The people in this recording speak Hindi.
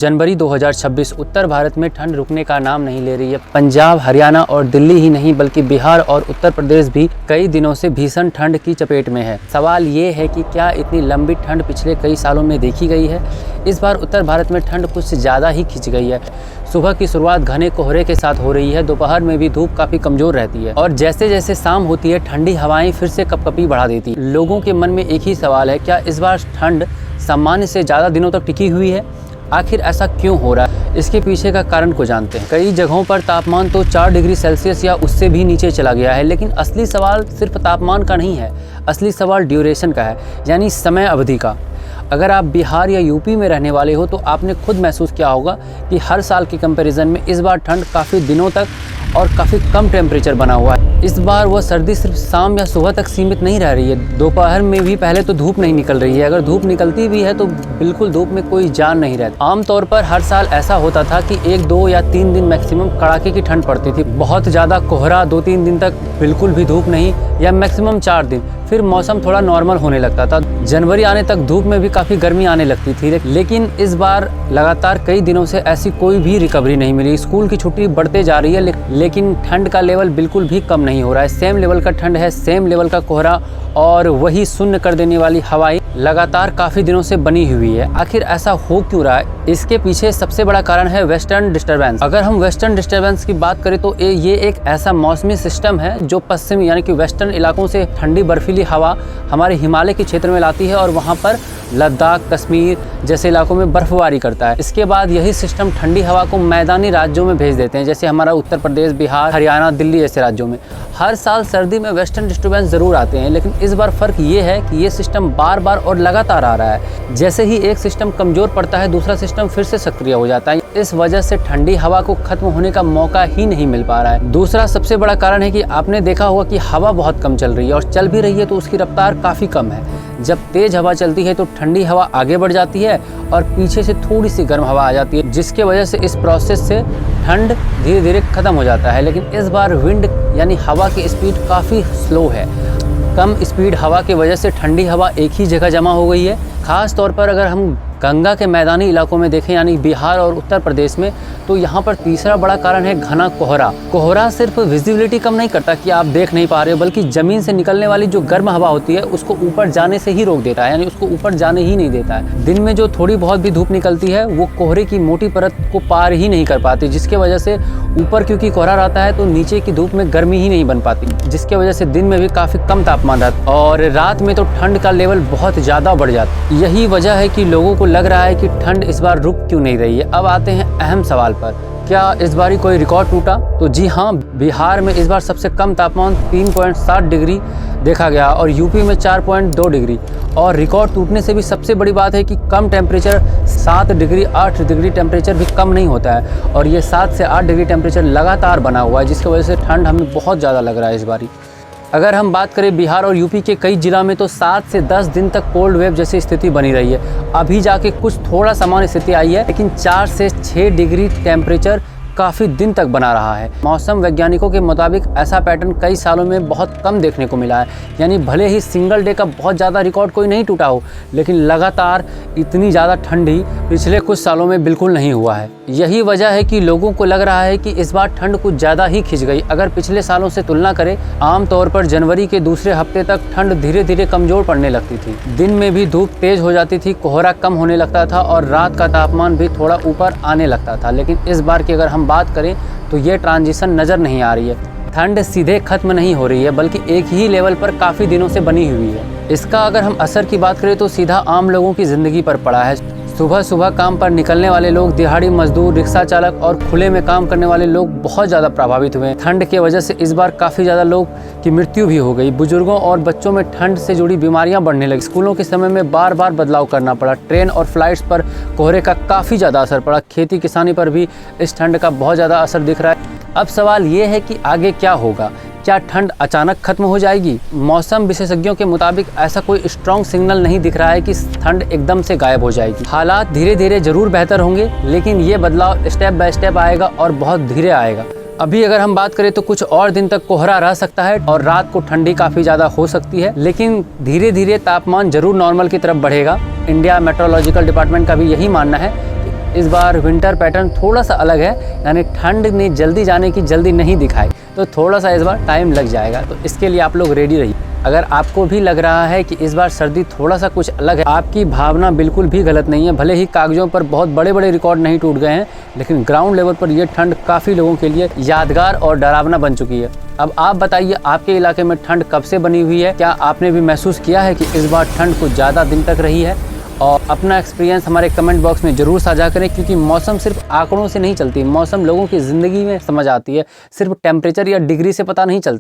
जनवरी 2026 उत्तर भारत में ठंड रुकने का नाम नहीं ले रही है। पंजाब, हरियाणा और दिल्ली ही नहीं बल्कि बिहार और उत्तर प्रदेश भी कई दिनों से भीषण ठंड की चपेट में है। सवाल ये है कि क्या इतनी लंबी ठंड पिछले कई सालों में देखी गई है? इस बार उत्तर भारत में ठंड कुछ ज़्यादा ही खिंच गई है। सुबह की शुरुआत घने कोहरे के साथ हो रही है। दोपहर में भी धूप काफ़ी कमज़ोर रहती है और जैसे जैसे शाम होती है ठंडी हवाएं फिर से कपकपी बढ़ा देती है। लोगों के मन में एक ही सवाल है, क्या इस बार ठंड सामान्य से ज़्यादा दिनों तक टिकी हुई है? आखिर ऐसा क्यों हो रहा है? इसके पीछे का कारण को जानते हैं। कई जगहों पर तापमान तो 4 डिग्री सेल्सियस या उससे भी नीचे चला गया है, लेकिन असली सवाल सिर्फ तापमान का नहीं है। असली सवाल ड्यूरेशन का है, यानी समय अवधि का। अगर आप बिहार या यूपी में रहने वाले हो तो आपने खुद महसूस किया होगा कि हर साल के कंपैरिजन में इस बार ठंड काफ़ी दिनों तक और काफ़ी कम टेम्परेचर बना हुआ है। इस बार वह सर्दी सिर्फ शाम या सुबह तक सीमित नहीं रह रही है। दोपहर में भी पहले तो धूप नहीं निकल रही है। अगर धूप निकलती भी है तो बिल्कुल धूप में कोई जान नहीं रहती। आमतौर पर हर साल ऐसा होता था कि 1, 2 या 3 दिन मैक्सिमम कड़ाके की ठंड पड़ती थी। बहुत ज़्यादा कोहरा, 2-3 दिन तक बिल्कुल भी धूप नहीं, या मैक्सिमम 4 दिन, फिर मौसम थोड़ा नॉर्मल होने लगता था। जनवरी आने तक धूप में भी काफ़ी गर्मी आने लगती थी। लेकिन इस बार लगातार कई दिनों से ऐसी कोई भी रिकवरी नहीं मिली। स्कूल की छुट्टी बढ़ते जा रही है लेकिन ठंड का लेवल बिल्कुल भी कम नहीं हो रहा है। सेम लेवल का ठंड है, सेम लेवल का कोहरा और वही शून्य कर देने वाली हवाएं लगातार काफ़ी दिनों से बनी हुई है। आखिर ऐसा हो क्यों रहा है? इसके पीछे सबसे बड़ा कारण है वेस्टर्न डिस्टर्बेंस। अगर हम वेस्टर्न डिस्टर्बेंस की बात करें तो ये एक ऐसा मौसमी सिस्टम है जो पश्चिमी यानी कि वेस्टर्न इलाकों से ठंडी बर्फीली हवा हमारे हिमालय के क्षेत्र में लाती है और वहाँ पर लद्दाख, कश्मीर जैसे इलाकों में बर्फबारी करता है। इसके बाद यही सिस्टम ठंडी हवा को मैदानी राज्यों में भेज देते हैं, जैसे हमारा उत्तर प्रदेश, बिहार, हरियाणा, दिल्ली जैसे राज्यों में। हर साल सर्दी में वेस्टर्न डिस्टर्बेंस ज़रूर आते हैं, लेकिन इस बार फ़र्क ये है कि ये सिस्टम बार बार और लगातार आ रहा है। जैसे ही एक सिस्टम कमज़ोर पड़ता है दूसरा सिस्टम फिर से सक्रिय हो जाता है। इस वजह से ठंडी हवा को खत्म होने का मौका ही नहीं मिल पा रहा है। दूसरा सबसे बड़ा कारण है कि आपने देखा होगा कि हवा बहुत कम चल रही है और चल भी रही है तो उसकी रफ्तार काफ़ी कम है। जब तेज़ हवा चलती है तो ठंडी हवा आगे बढ़ जाती है और पीछे से थोड़ी सी गर्म हवा आ जाती है, जिसके वजह से इस प्रोसेस से ठंड धीरे धीरे ख़त्म हो जाता है। लेकिन इस बार विंड यानी हवा की स्पीड काफ़ी स्लो है। कम स्पीड हवा की वजह से ठंडी हवा एक ही जगह जमा हो गई है। ख़ास तौर पर अगर हम गंगा के मैदानी इलाकों में देखें यानी बिहार और उत्तर प्रदेश में, तो यहाँ पर तीसरा बड़ा कारण है घना कोहरा। कोहरा सिर्फ विजिबिलिटी कम नहीं करता कि आप देख नहीं पा रहे हो, बल्कि ज़मीन से निकलने वाली जो गर्म हवा होती है उसको ऊपर जाने से ही रोक देता है, यानी उसको ऊपर जाने ही नहीं देता है। दिन में जो थोड़ी बहुत भी धूप निकलती है वो कोहरे की मोटी परत को पार ही नहीं कर पाती, जिसके वजह से ऊपर क्योंकि कोहरा रहता है तो नीचे की धूप में गर्मी ही नहीं बन पाती, जिसके वजह से दिन में भी काफ़ी कम तापमान रहता है और रात में तो ठंड का लेवल बहुत ज़्यादा बढ़ जाता है। यही वजह है कि लोगों को लग रहा है कि ठंड इस बार रुक क्यों नहीं रही है। अब आते हैं अहम सवाल पर, क्या इस बार कोई रिकॉर्ड टूटा? तो जी हाँ, बिहार में इस बार सबसे कम तापमान 3.7 डिग्री देखा गया और यूपी में 4.2 डिग्री। और रिकॉर्ड टूटने से भी सबसे बड़ी बात है कि कम टेम्परेचर 7 डिग्री 8 डिग्री टेम्परेचर भी कम नहीं होता है और ये 7 से 8 डिग्री टेम्परेचर लगातार बना हुआ है, जिसकी वजह से ठंड हमें बहुत ज़्यादा लग रहा है इस बारी। अगर हम बात करें बिहार और यूपी के कई जिला में तो 7 से 10 दिन तक कोल्ड वेव जैसी स्थिति बनी रही है। अभी जाके कुछ थोड़ा सामान्य स्थिति आई है, लेकिन 4 से 6 डिग्री टेम्परेचर काफ़ी दिन तक बना रहा है। मौसम वैज्ञानिकों के मुताबिक ऐसा पैटर्न कई सालों में बहुत कम देखने को मिला है। यानी भले ही सिंगल डे का बहुत ज़्यादा रिकॉर्ड कोई नहीं टूटा हो, लेकिन लगातार इतनी ज़्यादा ठंडी पिछले कुछ सालों में बिल्कुल नहीं हुआ है। यही वजह है कि लोगों को लग रहा है कि इस बार ठंड कुछ ज़्यादा ही खिंच गई। अगर पिछले सालों से तुलना करें, आमतौर पर जनवरी के दूसरे हफ्ते तक ठंड धीरे धीरे कमज़ोर पड़ने लगती थी। दिन में भी धूप तेज़ हो जाती थी, कोहरा कम होने लगता था और रात का तापमान भी थोड़ा ऊपर आने लगता था। लेकिन इस बार की अगर हम बात करें तो ये ट्रांजिशन नज़र नहीं आ रही है। ठंड सीधे खत्म नहीं हो रही है, बल्कि एक ही लेवल पर काफ़ी दिनों से बनी हुई है। इसका अगर हम असर की बात करें तो सीधा आम लोगों की ज़िंदगी पर पड़ा है। सुबह सुबह काम पर निकलने वाले लोग, दिहाड़ी मजदूर, रिक्शा चालक और खुले में काम करने वाले लोग बहुत ज़्यादा प्रभावित हुए। ठंड के वजह से इस बार काफ़ी ज़्यादा लोग की मृत्यु भी हो गई। बुजुर्गों और बच्चों में ठंड से जुड़ी बीमारियां बढ़ने लगी। स्कूलों के समय में बार बार बदलाव करना पड़ा। ट्रेन और फ्लाइट्स पर कोहरे का काफ़ी ज़्यादा असर पड़ा। खेती किसानी पर भी इस ठंड का बहुत ज़्यादा असर दिख रहा है। अब सवाल ये है कि आगे क्या होगा? क्या ठंड अचानक खत्म हो जाएगी? मौसम विशेषज्ञों के मुताबिक ऐसा कोई स्ट्रॉन्ग सिग्नल नहीं दिख रहा है कि ठंड एकदम से गायब हो जाएगी। हालात धीरे धीरे जरूर बेहतर होंगे, लेकिन ये बदलाव स्टेप बाय स्टेप आएगा और बहुत धीरे आएगा। अभी अगर हम बात करें तो कुछ और दिन तक कोहरा रह सकता है और रात को ठंडी काफ़ी ज़्यादा हो सकती है, लेकिन धीरे धीरे तापमान जरूर नॉर्मल की तरफ बढ़ेगा। इंडिया मेट्रोलॉजिकल डिपार्टमेंट का भी यही मानना है इस बार विंटर पैटर्न थोड़ा सा अलग है, यानी ठंड ने जल्दी जाने की जल्दी नहीं दिखाई, तो थोड़ा सा इस बार टाइम लग जाएगा। तो इसके लिए आप लोग रेडी रहिए। अगर आपको भी लग रहा है कि इस बार सर्दी थोड़ा सा कुछ अलग है, आपकी भावना बिल्कुल भी गलत नहीं है। भले ही कागजों पर बहुत बड़े बड़े रिकॉर्ड नहीं टूट गए हैं, लेकिन ग्राउंड लेवल पर यह ठंड काफ़ी लोगों के लिए यादगार और डरावना बन चुकी है। अब आप बताइए, आपके इलाके में ठंड कब से बनी हुई है? क्या आपने भी महसूस किया है कि इस बार ठंड कुछ ज़्यादा दिन तक रही है? और अपना एक्सपीरियंस हमारे कमेंट बॉक्स में ज़रूर साझा करें, क्योंकि मौसम सिर्फ आंकड़ों से नहीं चलती, मौसम लोगों की ज़िंदगी में समझ आती है, सिर्फ टेम्परेचर या डिग्री से पता नहीं चलता।